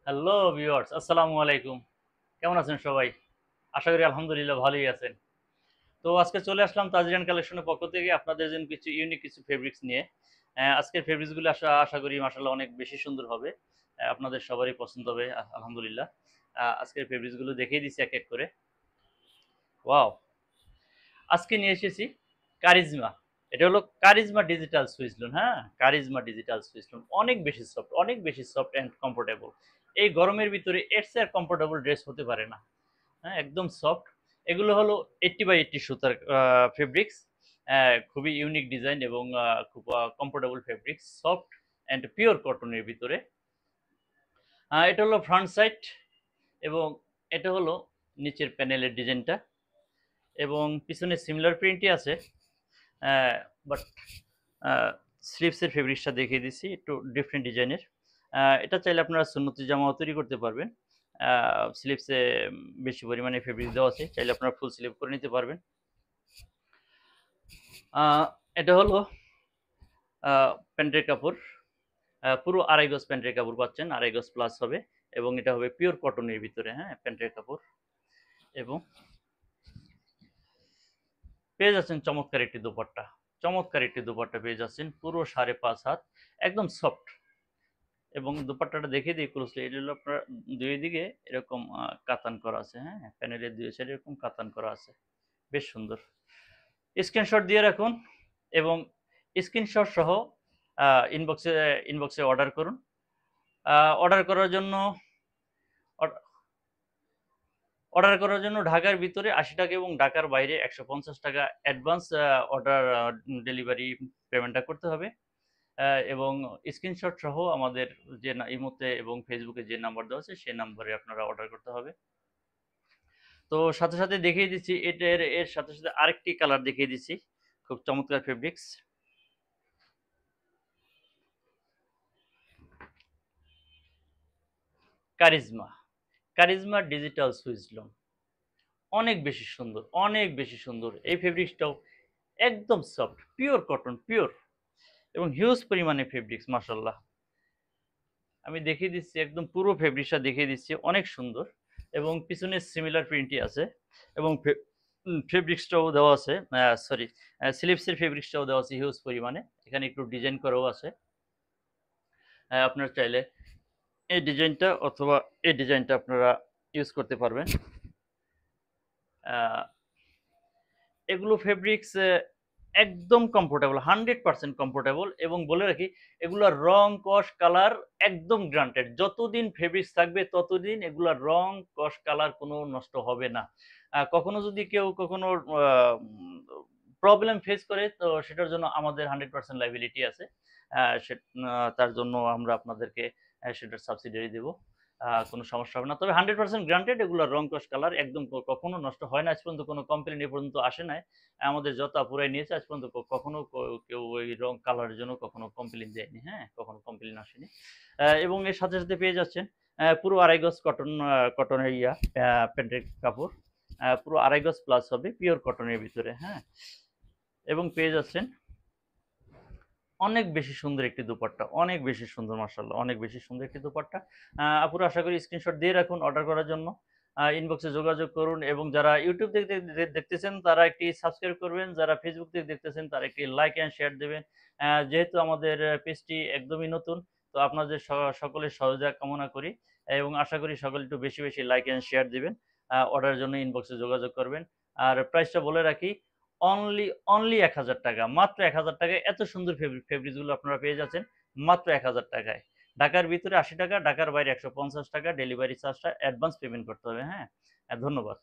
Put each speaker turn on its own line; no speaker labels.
Hello viewers, আসসালামু আলাইকুম। কেমন আছেন সবাই? আশা করি আলহামদুলিল্লাহ ভালোই আছেন। তো আজকে চলে আসলাম তাজরিয়ান কালেকশনের পক্ষ থেকে আপনাদের জন্য কিছু ইউনিক কিছু ফেব্রিক্স নিয়ে। আজকের ফেব্রিক্সগুলো আশা করি মাশাআল্লাহ অনেক বেশি সুন্দর হবে। আপনাদের সবারই পছন্দ হবে আলহামদুলিল্লাহ। আজকের ফেব্রিক্সগুলো দেখিয়ে দিচ্ছি এক, এক করে। ওয়াও! আজকে নিয়ে এসেছি কারিজমা। এটা হলো কারিজমা ডিজিটাল সুইচ লোন, হ্যাঁ? Charisma digital switch loan. অনেক বেশি সফট অ্যান্ড কমফোর্টেবল। এই গরমের ভিতরে এর চেয়ে আর কমফোর্টেবল ড্রেস হতে পারে না। হ্যাঁ, একদম সফট। এগুলো হলো 80/80 সুতার ফেব্রিক্স। খুবই ইউনিক ডিজাইন এবং খুব comfortable fabrics. Soft and pure কটনের ভিতরে। এটা হলো ফ্রন্ট সাইড এবং এটা হলো নিচের প্যানেলের ডিজাইনটা এবং পিছনে সিমিলার প্রিন্টই আছে। বাট স্লিভসের ফেব্রিক্সটা দেখিয়ে দিচ্ছি একটু ডিফারেন্ট ডিজাইনের। এটা চাইলে আপনারা সুন্নতি জামাও তৈরি করতে পারবেন। স্লিভসে বেশি পরিমাণে ফেব্রিক দেওয়া আছে, চাইলে আপনারা ফুল স্লিভ করে নিতে পারবেন। এটা হলো প্যান্টের কাপড়, পুরো 2.5 গজ প্যান্টের কাপড় পাচ্ছেন, 2.5 গজ প্লাস হবে এবং এটা হবে পিওর কটনের ভিতরে, হ্যাঁ, প্যান্টের কাপড়। এবং পেয়ে যাচ্ছেন চমৎকার একটি দোপাট্টা পেয়ে যাচ্ছেন পুরো 5.5 হাত, একদম সফট। এবং দোপাট্টাটা দেখিয়ে দিই ক্লোজলি। এটা হলো আপনার 2 দিকে এরকম কাতান করা আছে, হ্যাঁ? প্যানেলের 2 সাইডে এরকম কাতান করা আছে। বেশ সুন্দর। স্ক্রিনশট দিয়ে রাখুন এবং স্ক্রিনশট সহ আ ইনবক্সে ইনবক্সে অর্ডার করুন। অর্ডার করার জন্য অর অর্ডার করার জন্য ঢাকার ভিতরে ৳৮০ এবং ঢাকার বাইরে ৳১৫০ অ্যাডভান্স অর্ডার ডেলিভারি পেমেন্টটা করতে হবে। এবং স্ক্রিনশট সহ আমাদের যে ইমোতে এবং ফেসবুকে যে নাম্বার দেওয়া আছে সেই নাম্বারে আপনারা অর্ডার করতে হবে। তো সাথে দেখিয়ে দিচ্ছি এর সাথে আরেকটি কালার দেখিয়ে দিচ্ছি। খুব চমৎকার fabrics. Charisma, charisma digital switch loan. অনেক বেশি সুন্দর। এই ফেব্রিক্সটাও একদম সফট, পিওর কটন, পিওর এবং হিউজ পরিমাণে ফেব্রিক্স মাশাআল্লাহ। আমি দেখিয়ে দিচ্ছি, একদম পুরো ফেব্রিক্সটা দেখিয়ে দিচ্ছি, অনেক সুন্দর এবং পিছনে সিমিলার প্রিন্টই আছে এবং ফেব্রিক্সটাও দেওয়া আছে, সরি, স্লিভসের ফেব্রিক্সটাও দেওয়া আছে হিউজ পরিমাণে। এখানে একটু ডিজাইন করাও আছে। আপনারা চাইলে এই ডিজাইনটা অথবা এই ডিজাইনটা আপনারা ইউজ করতে পারবেন। আ এগুলো ফেব্রিক্স একদম কমফোর্টেবল, 100% কমফোর্টেবল এবং বলে রাখি এগুলার রং, কস, কালার একদম গ্রান্টেড। যতদিন ফেব্রিক্স থাকবে ততদিন এগুলার রং, কস, কালার কোনো নষ্ট হবে না। কখনো যদি কেউ কখনো আ উম প্রবলেম ফেস করে তো সেটার জন্য আমাদের 100% লায়াবিলিটি আছে। আ সে তার জন্য আমরা আপনাদেরকে সেটার সাবসিডিয়ারি দেব। কোনো সমস্যা হবে না। তবে 100% গ্রান্টেড এগুলার রং, কস, কালার একদম কখনো নষ্ট হয় না। আজ পর্যন্ত কোনো কমপ্লেইন এ পর্যন্ত আসে নাই। আমাদের যত আপুরাই নিয়েছে আজ পর্যন্ত কখনো কেউ ওই রং কালারের জন্য কখনো কমপ্লেইন দেয়নি, হ্যাঁ? কখনো কমপ্লেইন আসেনি। এবং এর সাথে পেয়ে যাচ্ছেন পুরো 2.5 গজ কটনের প্যান্টের কাপড়। পুরো 2.5 গজ প্লাস হবে পিওর কটনের ভিতরে, হ্যাঁ? এবং পেয়ে যাচ্ছেন অনেক বেশি সুন্দর একটি দোপাট্টা। অনেক বেশি সুন্দর মাশাআল্লাহ। অনেক বেশি সুন্দর একটি দোপাট্টা। আপুরা আশা করি স্ক্রিনশট দিয়ে রাখুন অর্ডার করার জন্য। ইনবক্সে যোগাযোগ করুন এবং যারা ইউটিউব থেকে দেখতেছেন তারা একটি সাবস্ক্রাইব করবেন। যারা ফেসবুক থেকে দেখতেছেন তারা একটি লাইক অ্যান্ড শেয়ার দিবেন। যেহেতু আমাদের পেজটি একদমই নতুন, তো আপনাদের সকলের সহযোগিতা কামনা করি এবং আশা করি সকলে একটু বেশি লাইক অ্যান্ড শেয়ার দিবেন। অর্ডারের জন্য ইনবক্সে যোগাযোগ করবেন। আর প্রাইসটা বলে রাখি, অনলি ৳১,০০০, মাত্র ৳১,০০০ এত সুন্দর ফেব্রিক্স গুলো আপনারা পেয়ে যাচ্ছেন মাত্র ৳১,০০০। ঢাকার ভিতরে ৳৮০, ঢাকার বাইরে ৳১৫০, ডেলিভারি চার্জটা অ্যাডভান্স পেমেন্ট করতে হবে, হ্যাঁ? ধন্যবাদ।